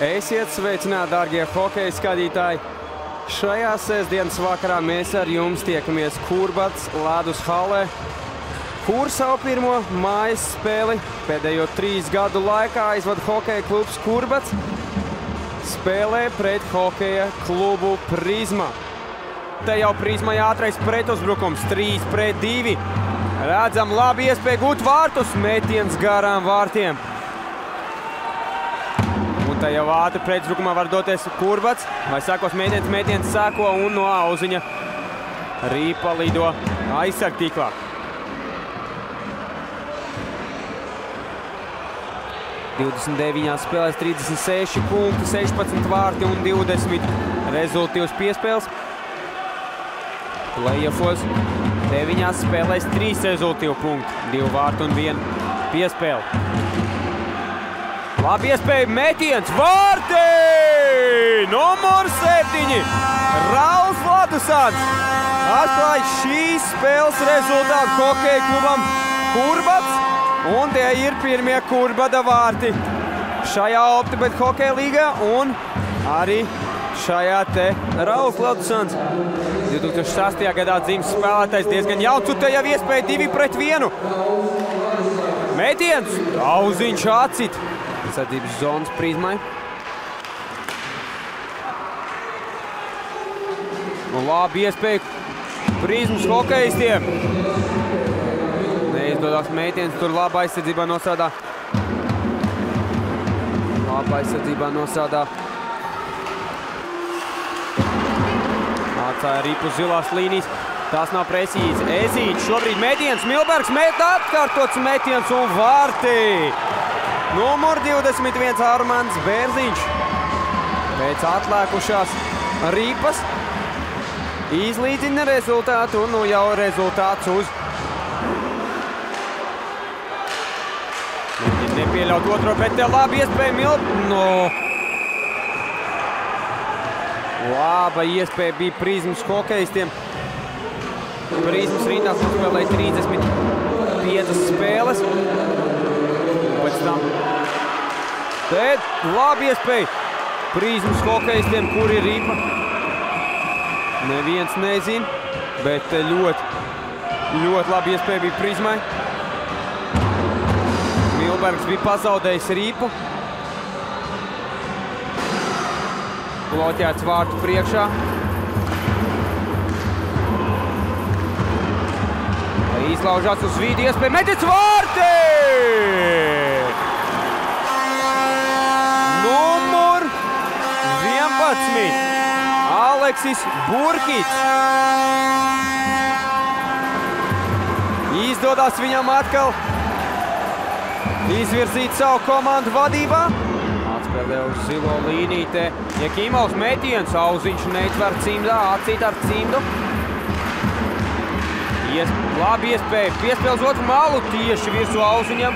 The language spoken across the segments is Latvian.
Esiet sveicināti, dārgie hokeja skatītāji! Šajā sestdienas vakarā mēs ar jums tiekamies Kurbats ledus hallē, kur savu pirmo mājas spēli pēdējo 3 gadu laikā aizvada hokeja klubs Kurbats, spēlē pret hokeja klubu Prizma. Te jau Prizmai ātrais pretuzbrukums 3-2. Redzam labi iespēju gūt vārtus, metiens garām vārtiem. Un te jau ātri pretuzbrukumā var doties Kurbats, vai sākos metiens sāko un no auziņa Rīpa lido aizsargtīklā. – 29 spēlēs 36 punkti, 16 vārti un 20 rezultīvs piespēles. Play-offos 9 spēlēs 3 rezultīvu punkti, 2 vārti un 1 piespēle. Labi iespēja metiens, vārti! Numur 7, Rauls Ladusans. Atklāj šīs spēles rezultātu hokeja klubam Kurbats. Un tie ir pirmie Kurbada vārti šajā Optibet hokeja līgā un arī šajā te Rauls Ladusans. 2006. gadā dzimis spēlētājs, diezgan jauns, un te jau iespēja 2-1. Metiens, auziņš acit. Sadzības zonas Prizmai. Un labi iespēja Prizmas hokejistiem. Neizdodas metiens, tur laba aizsardzībā nostrādā. Atstāja Ripu zilās līnijas. Tas nav precīzi. Ezīts, šobrīd metiens, Milbergs met atkārtots metiens un vārti. Numur 21 Armands Bērziņš. Pēc atlēkušās Rīpas izlīdzina rezultātu un nu jau rezultāts uz. Nepieļaut otro, bet te labi iespēja Laba iespēja bija Prizmas hokejistiem. Prizmas rindās nospēlēja 35 spēles. Pēc tam labi iespēja Prizmas hokejistiem, kur ir Rīpa. Neviens nezin, bet ļoti labi iespēja bija Prizmai. Milbergs bija pazaudējis Rīpu. Bloķēts vārtu priekšā. Izlaužās uz vidu iespēja metiens vārti! Numur 11 Aleksis Burkits. Izdodas viņam atkal izvirzīt savu komandu vadībā. Atspēlē uz zilo līniju te Jekimovs metiens, auziņš neitver cimdā, acīt ar cimdu. Labi iespēja piespēles otru malu tieši virsū auziņam.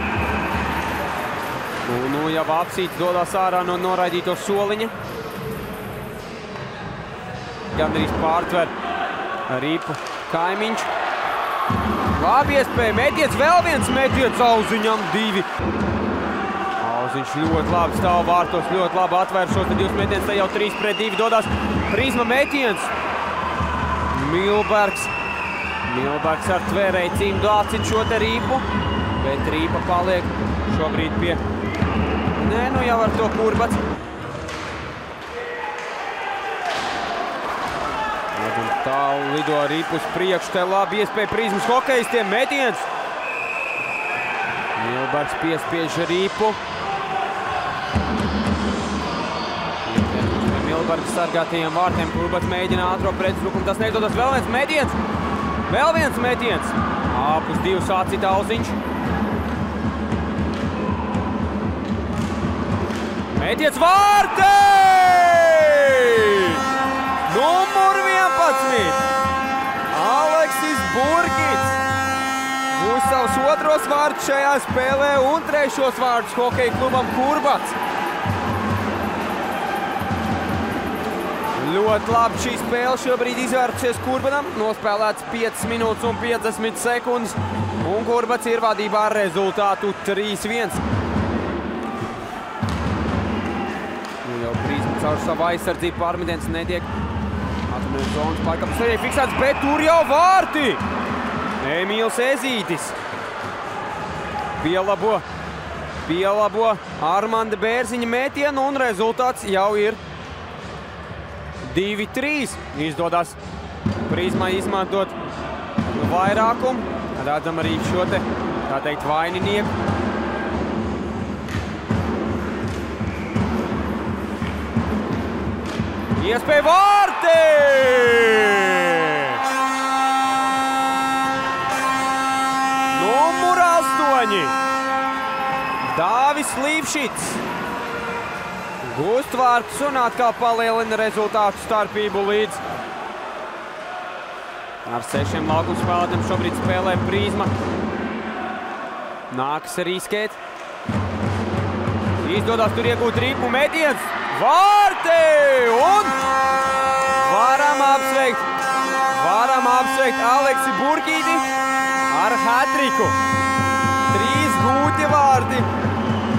Nu jau apsīts dodas ārā no noraidīto soliņa. Gandrīz pārtver Rīpu kaimiņš. Labi iespēja metiens, vēl viens metiens auziņam 2. Auziņš ļoti labi stāv vārtos, ļoti labi atvēršos, tad 2 metiens, te jau 3-2 dodas Prizma metiens. Milbergs ar tvērēju cimdu acīt šo te Rīpu, bet Rīpa paliek šobrīd pie... Nē, nu jau ar to Kurbats. Un tālu lido Rīpu uz priekšu, te labi iespēja Prizmas hokejistiem, metiens. Milbergs piespiež Rīpu. Milbergs sargātajiem vārtiem, Kurbats mēģina ātro pretuzbrukumu, tas neizdodas, vēl viens metiens. Vēl viens metiens. Āpus 2 acīt auziņš. Metiens vārti! Numur 11. Aleksis Burkits. Būs savus otros vārtus šajā spēlē un 3. vārtus hokeja klubam Kurbats. Ļoti labi šī spēle šobrīd izvērtusies Kurbatam. Nospēlēts 5 minūtes un 50 sekundes. Un Kurbats ir vadībā ar rezultātu 3-1. Jau Prīzma caur savu aizsardzību pārmetiens netiek. Atrunājums zonas pārkāpums arī fiksēts, bet tur jau vārti! Emīls Ezītis pielabo Armanda Bērziņa metienu un rezultāts jau ir 2-3. Izdodas Prīzmai izmantot vairākumu. Redzam arī šo te, tā teikt, vaininieku. Iespēja vārti! Numur 8. Dāvis Līvšits. Gūst vārtus un atkal palielina rezultātu starpību līdz. Ar 6 laukuma spēlētājiem šobrīd spēlē Prīzma. Nākas riskēt. Izdodas tur iegūt ripu metiens. Vārti! Un varam apsveikt Aleksi Burkīti ar hat-triku. 3 gūti vārti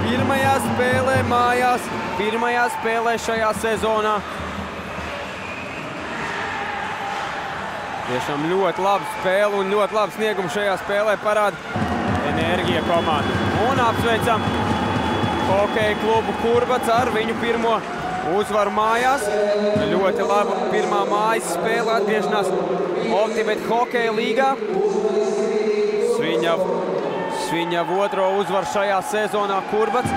pirmajā spēlē mājās, pirmajā spēlē šajā sezonā. Tiešām ļoti laba spēle un ļoti labu sniegumu šajā spēlē parāda Enerģija komanda. Un apsveicam hokeja klubu Kurbats ar viņu pirmo uzvaru mājās. Ļoti laba pirmā mājas spēle, atgriešanās Optibet hokeja līgā. Sviņav otro uzvaru šajā sezonā Kurbats.